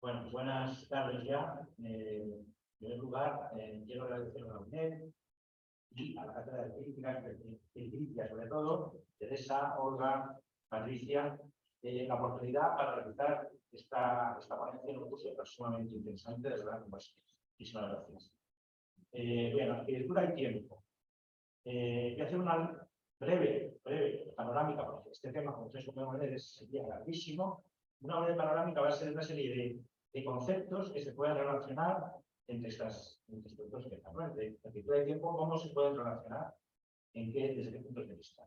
Bueno, buenas tardes ya. En primer lugar, quiero agradecer a la UNED y a la Cátedra de Crítica, sobre todo, Teresa, Olga, Patricia, la oportunidad para realizar esta ponencia en un curso sumamente interesante, de verdad, muchísimas gracias. Bueno, arquitectura y tiempo. Voy a hacer una breve panorámica, porque este tema, como ustedes pueden ver, sería larguísimo. Una breve panorámica va a ser una serie de conceptos que se pueden relacionar entre estos dos temas, ¿no? De arquitectura y tiempo, cómo se pueden relacionar, desde qué puntos de vista.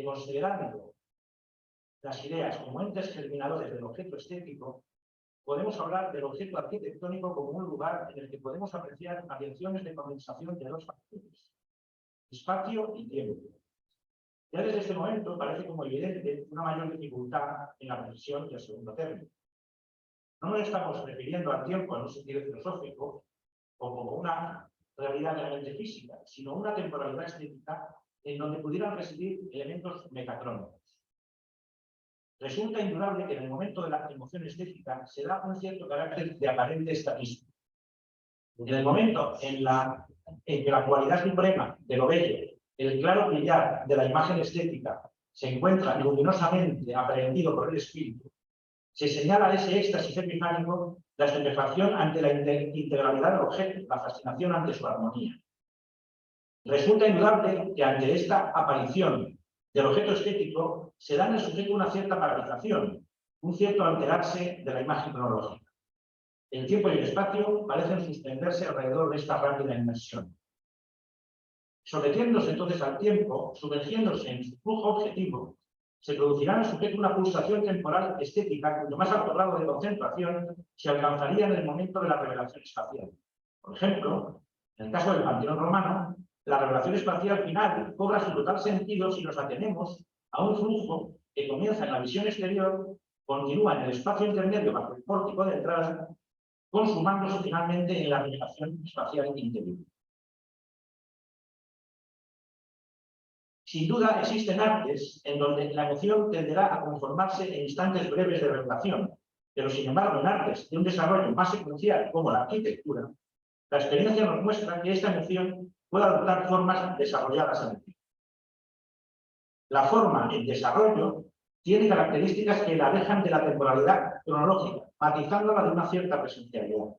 Considerando las ideas como entes germinadores del objeto estético, podemos hablar del objeto arquitectónico como un lugar en el que podemos apreciar variaciones de condensación de dos factores: espacio y tiempo. Ya desde este momento parece como evidente una mayor dificultad en la precisión del segundo término. No nos estamos refiriendo al tiempo en un sentido filosófico o como una realidad meramente física, sino una temporalidad estética en donde pudieran residir elementos metacrónicos. Resulta indudable que en el momento de la emoción estética se da un cierto carácter de aparente estatismo. En el momento en que la cualidad suprema de lo bello, el claro brillar de la imagen estética, se encuentra luminosamente aprehendido por el espíritu, se señala ese éxtasis epifánico, la estupefacción ante la integralidad del objeto, la fascinación ante su armonía. Resulta indudable que ante esta aparición del objeto estético se da en el sujeto una cierta paralización, un cierto alterarse de la imagen cronológica. El tiempo y el espacio parecen suspenderse alrededor de esta rápida inmersión. Sometiéndose entonces al tiempo, sumergiéndose en su flujo objetivo, se producirá en el sujeto una pulsación temporal estética cuyo más alto grado de concentración se alcanzaría en el momento de la revelación espacial. Por ejemplo, en el caso del Panteón romano, la revelación espacial final cobra su total sentido si nos atenemos a un flujo que comienza en la visión exterior, continúa en el espacio intermedio bajo el pórtico de entrada, consumándose finalmente en la revelación espacial interior. Sin duda existen artes en donde la emoción tenderá a conformarse en instantes breves de revelación, pero sin embargo en artes de un desarrollo más secuencial como la arquitectura, la experiencia nos muestra que esta emoción puede adoptar formas desarrolladas en el tiempo. La forma en desarrollo tiene características que la alejan de la temporalidad cronológica, matizándola de una cierta presencialidad.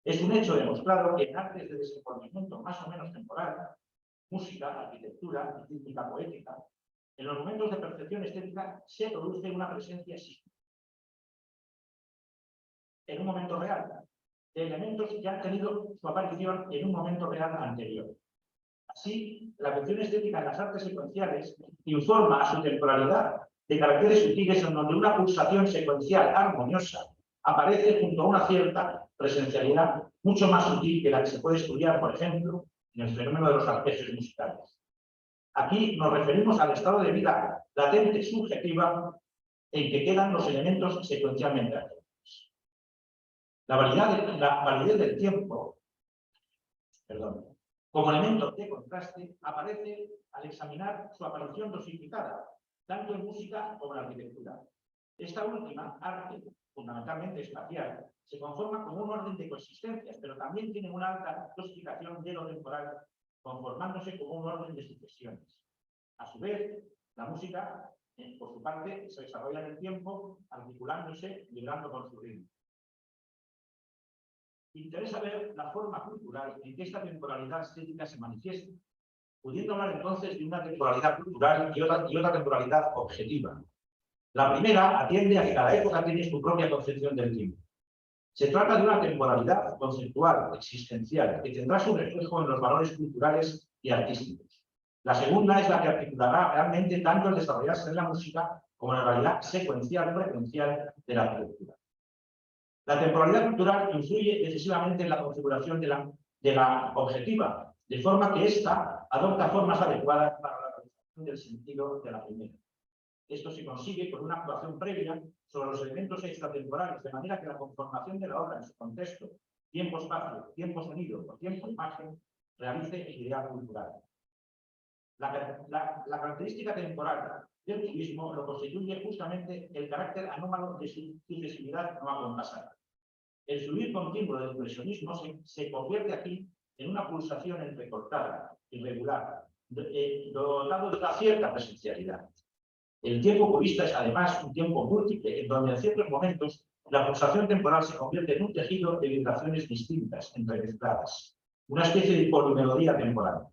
Es un hecho demostrado que en artes de desenvolvimiento más o menos temporal, música, arquitectura, técnica poética, en los momentos de percepción estética se produce una presencia sísmica. En un momento real, de elementos que han tenido su aparición en un momento real anterior. Así, la función estética en las artes secuenciales informa a su temporalidad de caracteres sutiles en donde una pulsación secuencial armoniosa aparece junto a una cierta presencialidad mucho más sutil que la que se puede estudiar, por ejemplo, en el fenómeno de los arpegios musicales. Aquí nos referimos al estado de vida latente subjetiva en que quedan los elementos secuencialmente activos. La validez del tiempo, como elemento de contraste, aparece al examinar su aparición dosificada, tanto en música como en arquitectura. Esta última, arte, fundamentalmente espacial, se conforma como un orden de coexistencias, pero también tiene una alta dosificación de lo temporal, conformándose como un orden de sucesiones. A su vez, la música, por su parte, se desarrolla en el tiempo, articulándose y vibrando con su ritmo. Interesa ver la forma cultural en que esta temporalidad estética se manifiesta, pudiendo hablar entonces de una temporalidad cultural y otra temporalidad objetiva. La primera atiende a que cada época tiene su propia concepción del tiempo. Se trata de una temporalidad conceptual, existencial, que tendrá su reflejo en los valores culturales y artísticos. La segunda es la que articulará realmente tanto el desarrollarse en la música como en la realidad secuencial o frecuencial de la arquitectura. La temporalidad cultural influye decisivamente en la configuración de la objetiva, de forma que ésta adopta formas adecuadas para la realización del sentido de la primera. Esto se consigue por una actuación previa sobre los elementos extratemporales, de manera que la conformación de la obra en su contexto, tiempo-espacio, tiempo-sonido o tiempo-imagen, realice el ideal cultural. La característica temporal del cubismo lo constituye justamente el carácter anómalo de su sucesividad no acompasada. El fluir continuo del impresionismo se convierte aquí en una pulsación entrecortada, irregular, dotado de una cierta presencialidad. El tiempo cubista es además un tiempo múltiple, en donde en ciertos momentos la pulsación temporal se convierte en un tejido de vibraciones distintas, entremezcladas, una especie de polimelodía temporal.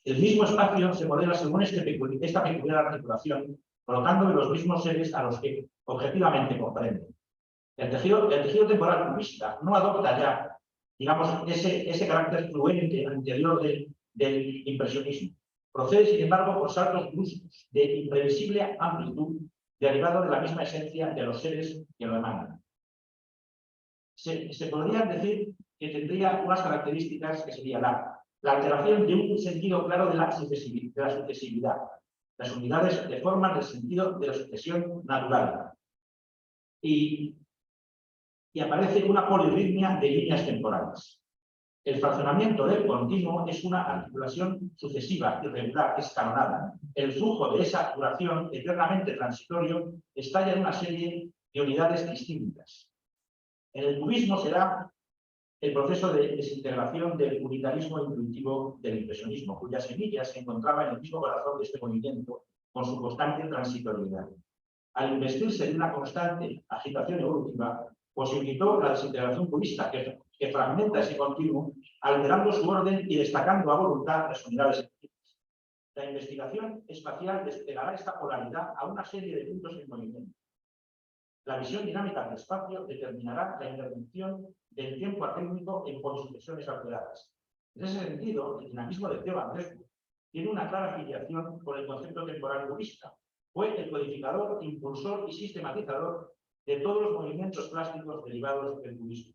El mismo espacio se modela según esta peculiar articulación, colocando de los mismos seres a los que objetivamente comprende. El tejido temporal cubista no adopta ya, digamos, ese carácter fluente anterior del impresionismo. Procede, sin embargo, por saltos bruscos, de imprevisible amplitud, derivado de la misma esencia de los seres que lo emanan. Se podría decir que tendría unas características que sería la alteración de un sentido claro de la sucesividad, las unidades de forma del sentido de la sucesión natural. Y aparece una polirritmia de líneas temporales. El fraccionamiento del continuo es una articulación sucesiva, irregular, escalonada. El flujo de esa duración eternamente transitorio estalla en una serie de unidades distintas. En el cubismo se da el proceso de desintegración del unitarismo intuitivo del impresionismo, cuya semilla se encontraba en el mismo corazón de este movimiento, con su constante transitoriedad. Al investirse de una constante agitación evolutiva, posibilitó la desintegración cubista, que fragmenta ese continuo, alterando su orden y destacando a voluntad las unidades efectivas. La investigación espacial desplegará esta polaridad a una serie de puntos en movimiento. La visión dinámica del espacio determinará la intervención del tiempo arrítmico en polisucesiones alteradas. En ese sentido, el dinamismo de Theo van Resburg tiene una clara afiliación con el concepto temporal cubista. Fue el codificador, impulsor y sistematizador de todos los movimientos plásticos derivados del cubismo.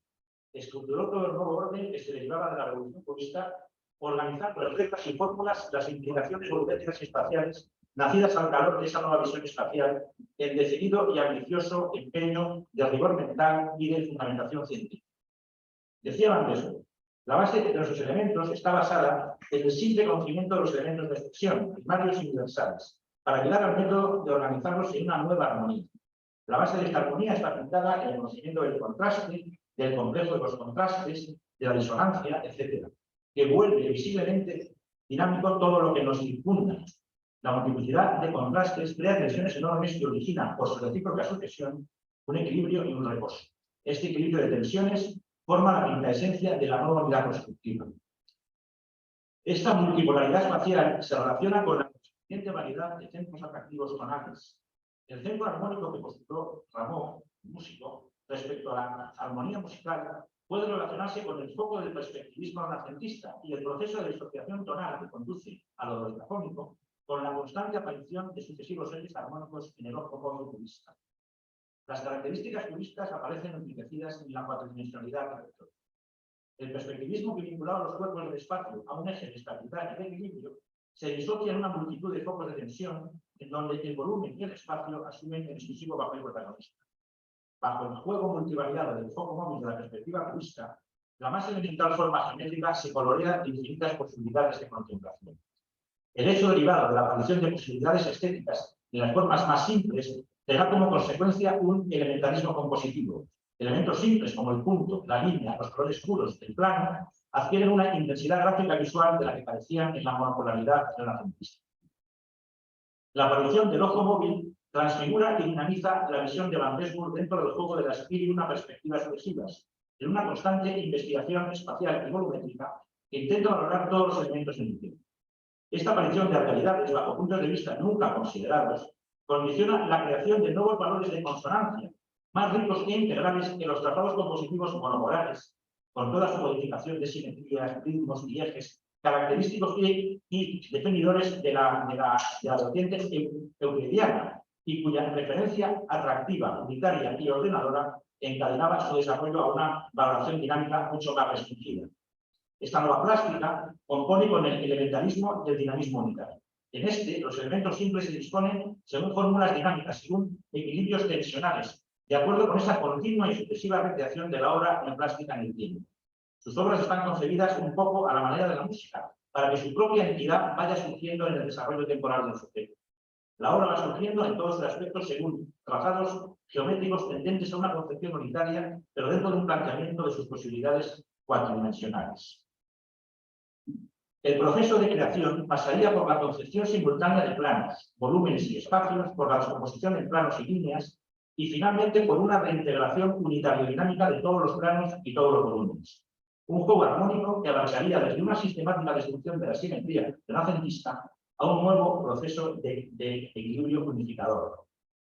Estructuró todo el nuevo orden que se derivaba de la revolución cubista, organizando en reglas y fórmulas las implicaciones volumétricas y espaciales nacidas al calor de esa nueva visión espacial, en decidido y ambicioso empeño de rigor mental y de fundamentación científica. Decía Van Resburg, la base de nuestros elementos está basada en el simple conocimiento de los elementos de expresión, primarios y universales, para llegar al método de organizarlos en una nueva armonía. La base de esta armonía está fundada en el conocimiento del contraste, del complejo de los contrastes, de la disonancia, etc., que vuelve visiblemente dinámico todo lo que nos circunda. La multiplicidad de contrastes crea tensiones enormes que originan, por su recíproca sucesión, un equilibrio y un reposo. Este equilibrio de tensiones forma la quintaesencia de la nueva unidad constructiva. Esta multipolaridad espacial se relaciona con la suficiente variedad de centros atractivos tonales. El centro armónico que postuló Rameau, músico, respecto a la armonía musical, puede relacionarse con el foco del perspectivismo renacentista y el proceso de disociación tonal que conduce a lo dodecafónico, con la constante aparición de sucesivos ejes armónicos en el ojo cubista. Las características cubistas aparecen enriquecidas en la cuatridimensionalidad del vector. El perspectivismo que vinculaba los cuerpos del espacio a un eje de estabilidad y de equilibrio se disocia en una multitud de focos de tensión en donde el volumen y el espacio asumen el exclusivo papel protagonista. Bajo el juego multivariado del foco móvil de la perspectiva cubista, la más elemental forma geométrica se colorea de infinitas posibilidades de contemplación. El hecho derivado de la aparición de posibilidades estéticas en las formas más simples tendrá como consecuencia un elementarismo compositivo. Elementos simples como el punto, la línea, los colores puros, el plano, adquieren una intensidad gráfica visual de la que carecían en la monopolaridad renacentista. La aparición del ojo móvil transfigura y dinamiza la visión de Van Resburg dentro del juego de las mil y una perspectivas sucesivas, en una constante investigación espacial y volumétrica que intenta valorar todos los elementos en el tiempo. Esta aparición de alteridades bajo puntos de vista nunca considerados condiciona la creación de nuevos valores de consonancia, más ricos e integrales que los tratados compositivos monopolares, con toda su codificación de simetrías, ritmos y ejes, característicos y definidores de la vertiente euclidiana, y cuya referencia atractiva, unitaria y ordenadora encadenaba su desarrollo a una valoración dinámica mucho más restringida. Esta nueva plástica compone con el elementarismo y el dinamismo unitario. En este, los elementos simples se disponen según fórmulas dinámicas, según equilibrios tensionales, de acuerdo con esa continua y sucesiva recreación de la obra en plástica en el tiempo. Sus obras están concebidas un poco a la manera de la música, para que su propia entidad vaya surgiendo en el desarrollo temporal del sujeto. La obra va surgiendo en todos sus aspectos según trazados geométricos tendentes a una concepción unitaria, pero dentro de un planteamiento de sus posibilidades cuatridimensionales. El proceso de creación pasaría por la concepción simultánea de planos, volúmenes y espacios, por la descomposición en planos y líneas, y finalmente por una reintegración unitario-dinámica de todos los planos y todos los volúmenes. Un juego armónico que abarcaría desde una sistemática destrucción de la simetría renacentista a un nuevo proceso de equilibrio unificador,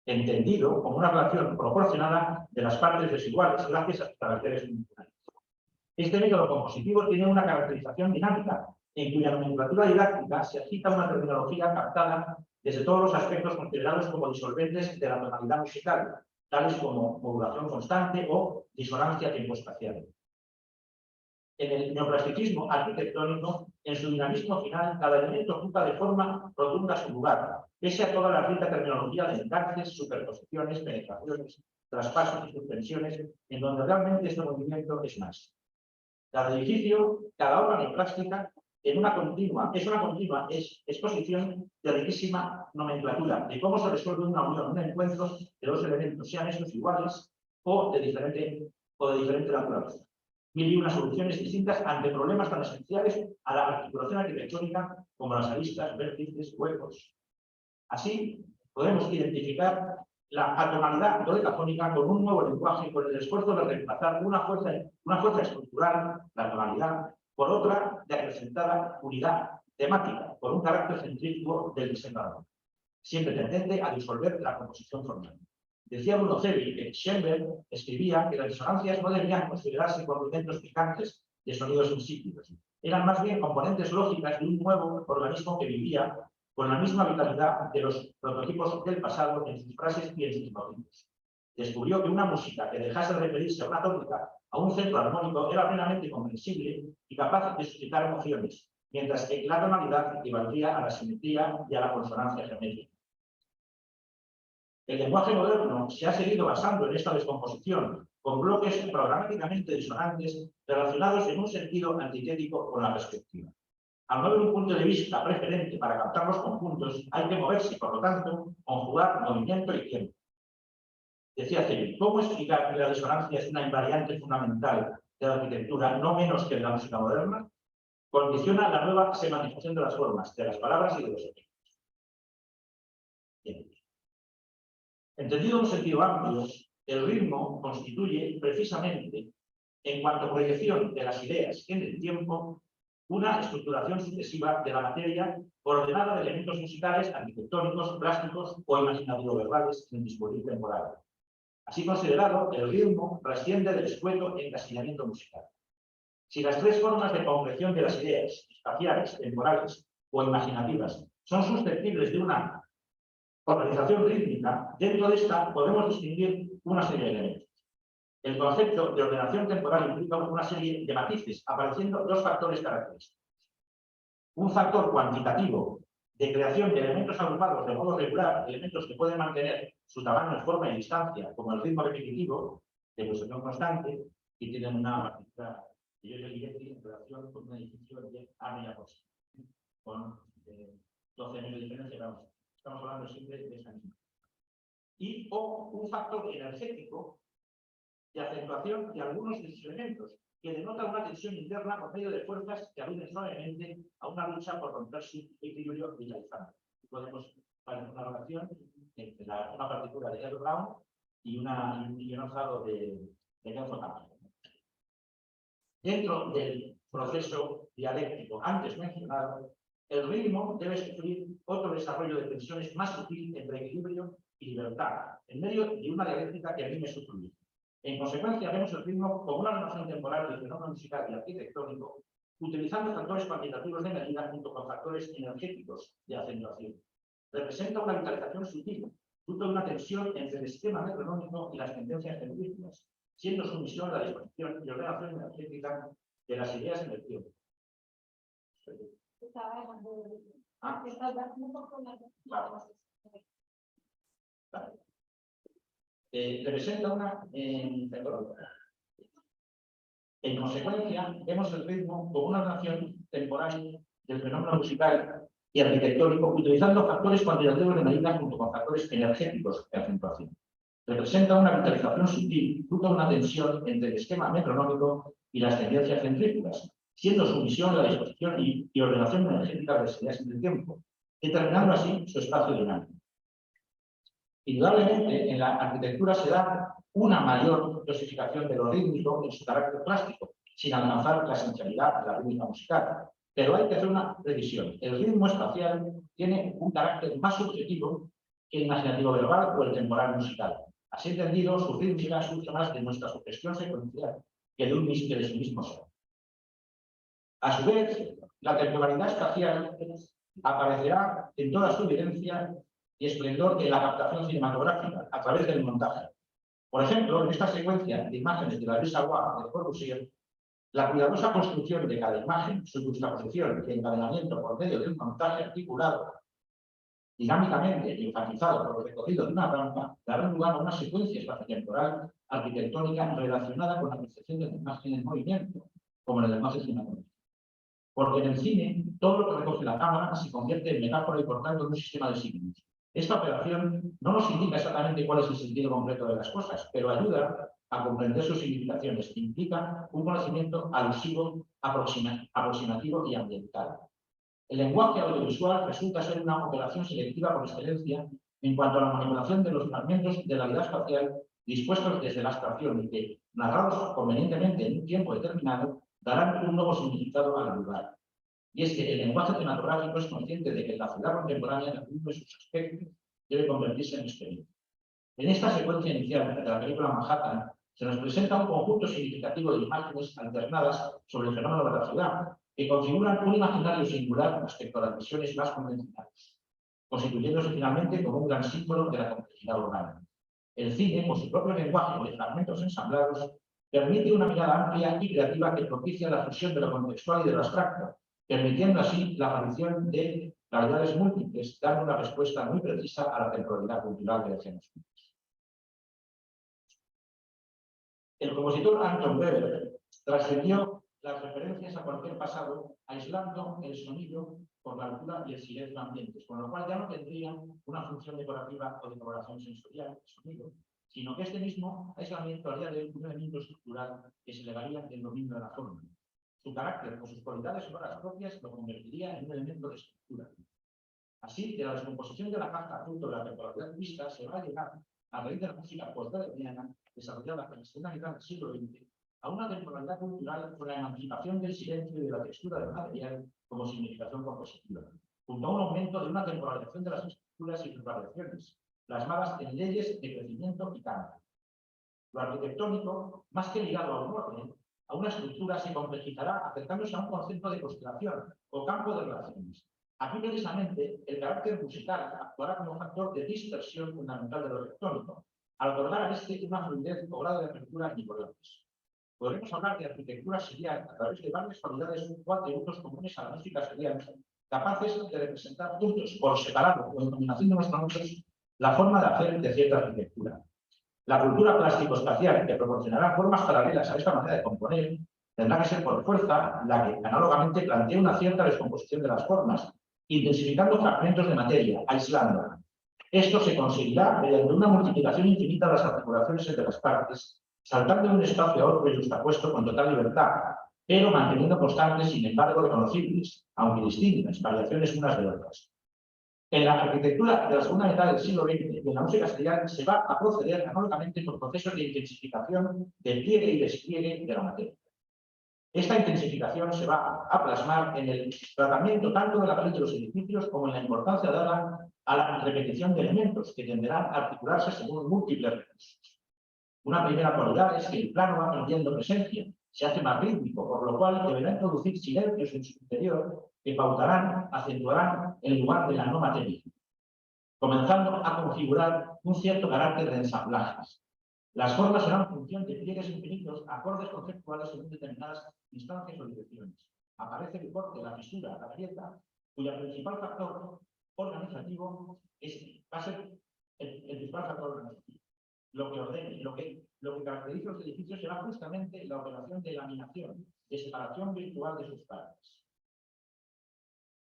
entendido como una relación proporcionada de las partes desiguales gracias a sus caracteres funcionales. Este método compositivo tiene una caracterización dinámica, en cuya nomenclatura didáctica se agita una terminología captada desde todos los aspectos considerados como disolventes de la tonalidad musical, tales como modulación constante o disonancia tempoespacial. En el neoplasticismo arquitectónico, en su dinamismo final, cada elemento ocupa de forma rotunda su lugar, pese a toda la rica terminología de enganches, superposiciones, penetraciones, traspasos y suspensiones, en donde realmente este movimiento es más. Cada edificio, cada obra neoplástica, es una continua exposición de riquísima nomenclatura, de cómo se resuelve una unión, un encuentro de dos elementos, sean estos iguales o de diferente naturaleza. Mil y unas soluciones distintas ante problemas tan esenciales a la articulación arquitectónica como las aristas, vértices, huecos. Así, podemos identificar la atonalidad dodecafónica con un nuevo lenguaje, con el esfuerzo de reemplazar una fuerza estructural, la tonalidad, por otra de acrecentada unidad temática, por un carácter centrífugo del diseñador, siempre tendente a disolver la composición formal. Decía Bruno Cevi que Schoenberg escribía que las disonancias no debían considerarse como elementos picantes de sonidos insípidos. Eran más bien componentes lógicas de un nuevo organismo que vivía con la misma vitalidad de los prototipos del pasado en sus frases y en sus motivos. Descubrió que una música que dejase de referirse a una tónica, a un centro armónico, era plenamente comprensible y capaz de suscitar emociones, mientras que la tonalidad equivaldría a la simetría y a la consonancia geométrica. El lenguaje moderno se ha seguido basando en esta descomposición, con bloques programáticamente disonantes relacionados en un sentido antitético con la perspectiva. Al no haber un punto de vista preferente para captar los conjuntos, hay que moverse, por lo tanto, conjugar movimiento y tiempo. Decía Cevi, ¿cómo explicar que la disonancia es una invariante fundamental de la arquitectura, no menos que de la música moderna? Condiciona la nueva semanización de las formas, de las palabras y de los efectos. Entendido en un sentido amplio, el ritmo constituye precisamente, en cuanto a proyección de las ideas en el tiempo, una estructuración sucesiva de la materia ordenada de elementos musicales, arquitectónicos, plásticos o imaginario-verbales en el dispositivo temporal. Así considerado, el ritmo trasciende del escueto encasillamiento musical. Si las tres formas de concreción de las ideas, espaciales, temporales o imaginativas, son susceptibles de una organización rítmica, dentro de esta podemos distinguir una serie de elementos. El concepto de ordenación temporal implica una serie de matices, apareciendo dos factores característicos. Un factor cuantitativo de creación de elementos agrupados de modo regular, elementos que pueden mantener su tamaño, forma y distancia, como el ritmo repetitivo, de pulsación constante, y tienen una particular en relación con un edificio de A media cosa, con 12 años de diferencia, vamos. Estamos hablando siempre de esa misma. Y o un factor energético de acentuación de algunos de sus elementos, que denota una tensión interna por medio de fuerzas que aluden suavemente a una lucha por romper su equilibrio vitalizante. Podemos hacer una relación entre una partitura de Edward Brown y un ionizado de Gelson Campbell. Dentro del proceso dialéctico antes mencionado, el ritmo debe sufrir otro desarrollo de tensiones más sutil entre equilibrio y libertad, en medio de una dialéctica que rime su fluidez. En consecuencia, vemos el ritmo como una relación temporal del fenómeno musical y arquitectónico, utilizando factores cuantitativos de medida junto con factores energéticos de acentuación. Representa una vitalización sutil, fruto de una tensión entre el sistema metronómico y las tendencias científicas, siendo su misión la disposición y ordenación energética de las ideas en el tiempo. Representa una... En consecuencia, vemos el ritmo como una relación temporal del fenómeno musical y arquitectónico, utilizando factores cuantitativos de medida junto con factores energéticos de acentuación. Representa una vitalización sutil, fruto de una tensión entre el esquema metronómico y las tendencias centrífugas, siendo su visión la disposición y ordenación energética de las ideas del tiempo, determinando así su espacio dinámico. Indudablemente, en la arquitectura se da una mayor dosificación de lo rítmico en su carácter plástico, sin alcanzar la esencialidad de la rítmica musical. Pero hay que hacer una precisión. El ritmo espacial tiene un carácter más subjetivo que el imaginativo verbal o el temporal musical. Así entendido, su rítmica surge más de nuestra sugestión secuencial que de su mismo ser. A su vez, la temporalidad espacial aparecerá en toda su evidencia y esplendor en la captación cinematográfica a través del montaje. Por ejemplo, en esta secuencia de imágenes de la Rue Savoie de Corbusier, la cuidadosa construcción de cada imagen, su juxtaposición y encadenamiento por medio de un montaje articulado dinámicamente y enfatizado por el recorrido de una rampa, dará lugar a una secuencia espaciotemporal arquitectónica relacionada con la percepción de la imagen en movimiento, como en el lenguaje cinematográfico. Porque en el cine, todo lo que recoge la cámara se convierte en metáfora y por tanto en un sistema de signos. Esta operación no nos indica exactamente cuál es el sentido concreto de las cosas, pero ayuda a comprender sus significaciones, que implica un conocimiento alusivo, aproximativo y ambiental. El lenguaje audiovisual resulta ser una operación selectiva por excelencia en cuanto a la manipulación de los fragmentos de la realidad espacial dispuestos desde la abstracción y que, narrados convenientemente en un tiempo determinado, darán un nuevo significado al lugar. Y es que el lenguaje cinematográfico es consciente de que la ciudad contemporánea, en alguno de sus aspectos, debe convertirse en experiencia. En esta secuencia inicial de la película Manhattan, se nos presenta un conjunto significativo de imágenes alternadas sobre el fenómeno de la ciudad, que configuran un imaginario singular respecto a las visiones más convencionales, constituyéndose finalmente como un gran símbolo de la complejidad urbana. El cine, con su propio lenguaje de fragmentos ensamblados, permite una mirada amplia y creativa que propicia la fusión de lo contextual y de lo abstracto, permitiendo así la aparición de realidades múltiples, dando una respuesta muy precisa a la temporalidad cultural de los géneros. El compositor Anton Weber trascendió las referencias a cualquier pasado, aislando el sonido por la altura y el silencio ambientes, con lo cual ya no tendría una función decorativa o de coloración sensorial, el sonido, sino que este mismo aislamiento haría de un elemento estructural que se elevaría del dominio de la forma. Su carácter o sus cualidades sonoras propias lo convertiría en un elemento de estructura. Así, de la descomposición de la caja fruto de la temporalidad vista se va a llegar, a raíz de la música postmoderna desarrollada en la segunda mitad del siglo XX, a una temporalidad cultural con la emancipación del silencio y de la textura del material como significación compositiva, junto a un aumento de una temporalización de las estructuras y sus variaciones, plasmadas en leyes de crecimiento y cambio. Lo arquitectónico, más que ligado a un orden, a una estructura, se complejizará acercándose a un concepto de constelación o campo de relaciones. Aquí, precisamente, el carácter musical actuará como factor de dispersión fundamental de lo arquitectónico, al otorgar a este una fluidez o grado de apertura importantes. Podremos hablar de arquitectura serial a través de varias cualidades o atributos comunes a la música serial, capaces de representar juntos, por separado o en combinación de nuestros nosotros, la forma de hacer de cierta arquitectura. La cultura plástico-espacial, que proporcionará formas paralelas a esta manera de componer, tendrá que ser por fuerza la que, análogamente, plantee una cierta descomposición de las formas, intensificando fragmentos de materia, aislándola. Esto se conseguirá mediante una multiplicación infinita de las articulaciones entre las partes, saltando de un espacio a otro y justapuesto con total libertad, pero manteniendo constantes, sin embargo, reconocibles, aunque distintas, variaciones unas de otras. En la arquitectura de la segunda mitad del siglo XX y en la música serial se va a proceder análogamente por procesos de intensificación del pliegue y despliegue de la materia. Esta intensificación se va a plasmar en el tratamiento tanto de la pared de los edificios como en la importancia dada a la repetición de elementos que tenderán a articularse según múltiples recursos. Una primera cualidad es que el plano va perdiendo presencia, se hace más rítmico, por lo cual deberá introducir silencios en su interior que pautarán, acentuarán el lugar de la no materia, comenzando a configurar un cierto carácter de ensamblajes. Las formas serán función de pliegues infinitos, acordes conceptuales según determinadas instancias o direcciones. Aparece el corte, la fisura, la grieta, cuya principal factor organizativo va a ser el principal factor organizativo. Lo que ordene, lo que caracteriza los edificios será justamente la operación de laminación, de separación virtual de sus partes.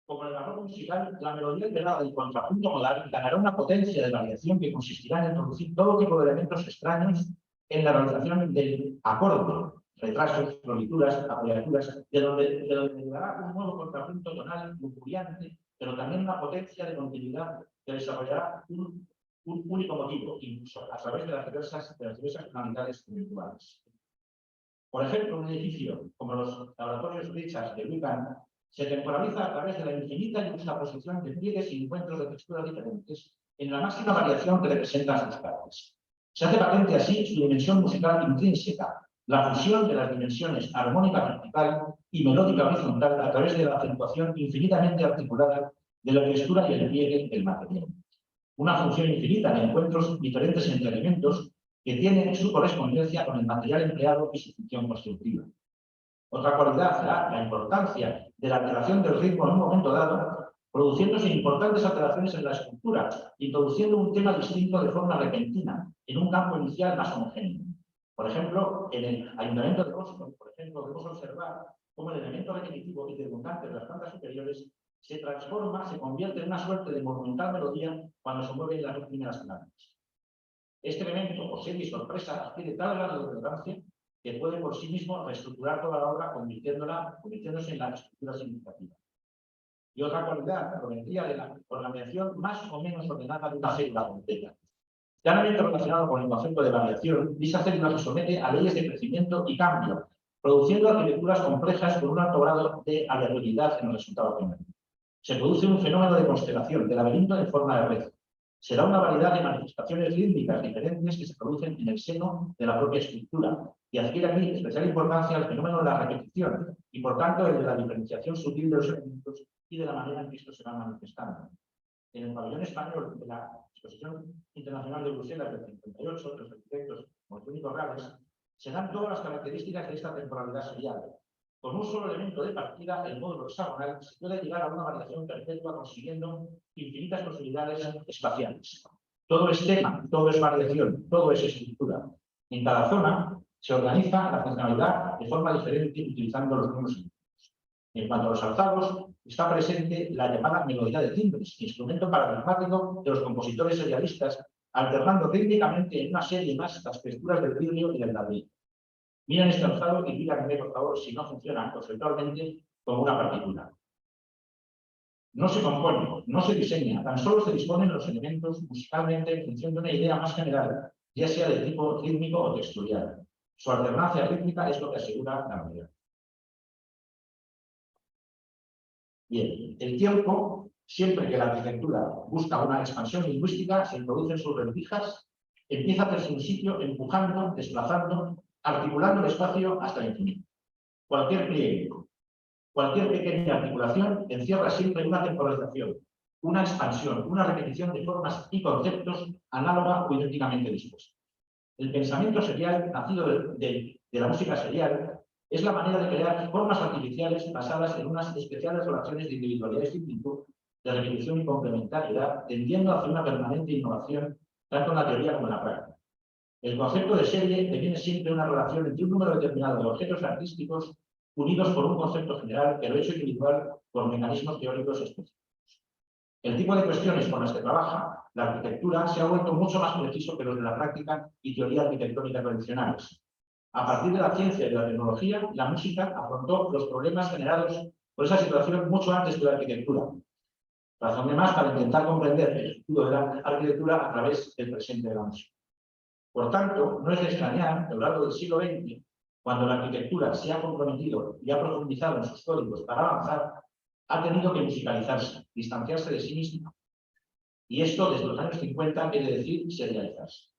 como en el barroco musical, la melodía integrada del contrapunto modal ganará una potencia de variación que consistirá en introducir todo tipo de elementos extraños en la realización del acorde, retrasos, florituras, apoyaturas, de donde derivará un nuevo contrapunto tonal lujuriante, pero también una potencia de continuidad que desarrollará un único motivo, incluso a través de las diversas tonalidades virtuales. Por ejemplo, un edificio como los laboratorios Richards de Wickham se temporaliza a través de la infinita juxtaposición de pliegues y encuentros de texturas diferentes en la máxima variación que representan sus partes. Se hace patente así su dimensión musical intrínseca, la fusión de las dimensiones armónica vertical y melódica horizontal a través de la acentuación infinitamente articulada de la textura y el pliegue del material. Una función infinita de encuentros diferentes entre elementos que tienen su correspondencia con el material empleado y su función constructiva. Otra cualidad será la importancia de la alteración del ritmo en un momento dado, produciéndose importantes alteraciones en la estructura, introduciendo un tema distinto de forma repentina, en un campo inicial más homogéneo. Por ejemplo, en el Ayuntamiento de Boston, podemos observar cómo el elemento repetitivo y redundante de las plantas superiores se transforma, se convierte en una suerte de monumental melodía cuando se mueven las dos primeras plantas. Este elemento, por serie y sorpresa, adquiere tal grado de relevancia que puede por sí mismo reestructurar toda la obra, convirtiéndose en la estructura significativa. Y otra cualidad provendría de la organización más o menos ordenada de una célula completa. Claramente relacionado con el concepto de variación, dicha célula se somete a leyes de crecimiento y cambio, produciendo arquitecturas complejas con un alto grado de aleatoriedad en el resultado final. Se produce un fenómeno de constelación, de laberinto en forma de red. Se da una variedad de manifestaciones rítmicas diferentes que se producen en el seno de la propia estructura, y adquiere aquí especial importancia el fenómeno de la repetición, y por tanto el de la diferenciación sutil de los elementos y de la manera en que estos se van manifestando. En el pabellón español de la Exposición Internacional de Bruselas del 58, los arquitectos Montónico Rales se dan todas las características de esta temporalidad serial. Con un solo elemento de partida, el módulo hexagonal, se puede llegar a una variación perpetua consiguiendo infinitas posibilidades espaciales. Todo es tema, todo es variación, todo es estructura. En cada zona se organiza la funcionalidad de forma diferente utilizando los mismos elementos. En cuanto a los alzados, está presente la llamada melodía de timbres, instrumento paradigmático de los compositores serialistas, alternando rítmicamente en una serie más las texturas del vidrio y del ladrillo. Miren este alzado y díganme, por favor, si no funciona conceptualmente como una partitura. No se compone, no se diseña, tan solo se disponen los elementos musicalmente en función de una idea más general, ya sea de tipo rítmico o texturial. Su alternancia rítmica es lo que asegura la novedad. Bien, el tiempo, siempre que la arquitectura busca una expansión lingüística, se introducen sus rendijas, empieza a hacerse un sitio empujando, desplazando, articulando el espacio hasta el infinito. Cualquier pliegue, cualquier pequeña articulación encierra siempre una temporalización, una expansión, una repetición de formas y conceptos análoga o idénticamente dispuestos. El pensamiento serial, nacido de la música serial, es la manera de crear formas artificiales basadas en unas especiales relaciones de individualidad y similitud, de repetición y complementariedad, tendiendo hacia una permanente innovación, tanto en la teoría como en la práctica. El concepto de serie deviene siempre una relación entre un número determinado de objetos artísticos unidos por un concepto general, pero hecho individual por mecanismos teóricos específicos. El tipo de cuestiones con las que trabaja la arquitectura se ha vuelto mucho más preciso que los de la práctica y teoría arquitectónica tradicionales. A partir de la ciencia y de la tecnología, la música afrontó los problemas generados por esa situación mucho antes que la arquitectura. Razón de más para intentar comprender el futuro de la arquitectura a través del presente de la música. Por tanto, no es de extrañar que a lo largo del siglo XX, cuando la arquitectura se ha comprometido y ha profundizado en sus códigos para avanzar, ha tenido que musicalizarse, distanciarse de sí misma. Y esto, desde los años 50, quiere decir serializarse.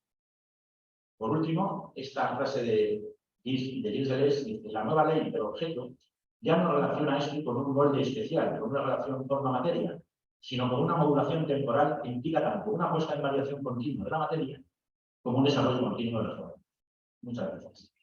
Por último, esta frase de Gilles Deleuze dice: la nueva ley del objeto ya no relaciona esto con un molde especial, con una relación forma-materia, sino con una modulación temporal que implica tanto una puesta en variación continua de la materia como un desarrollo continuo de la forma. Muchas gracias.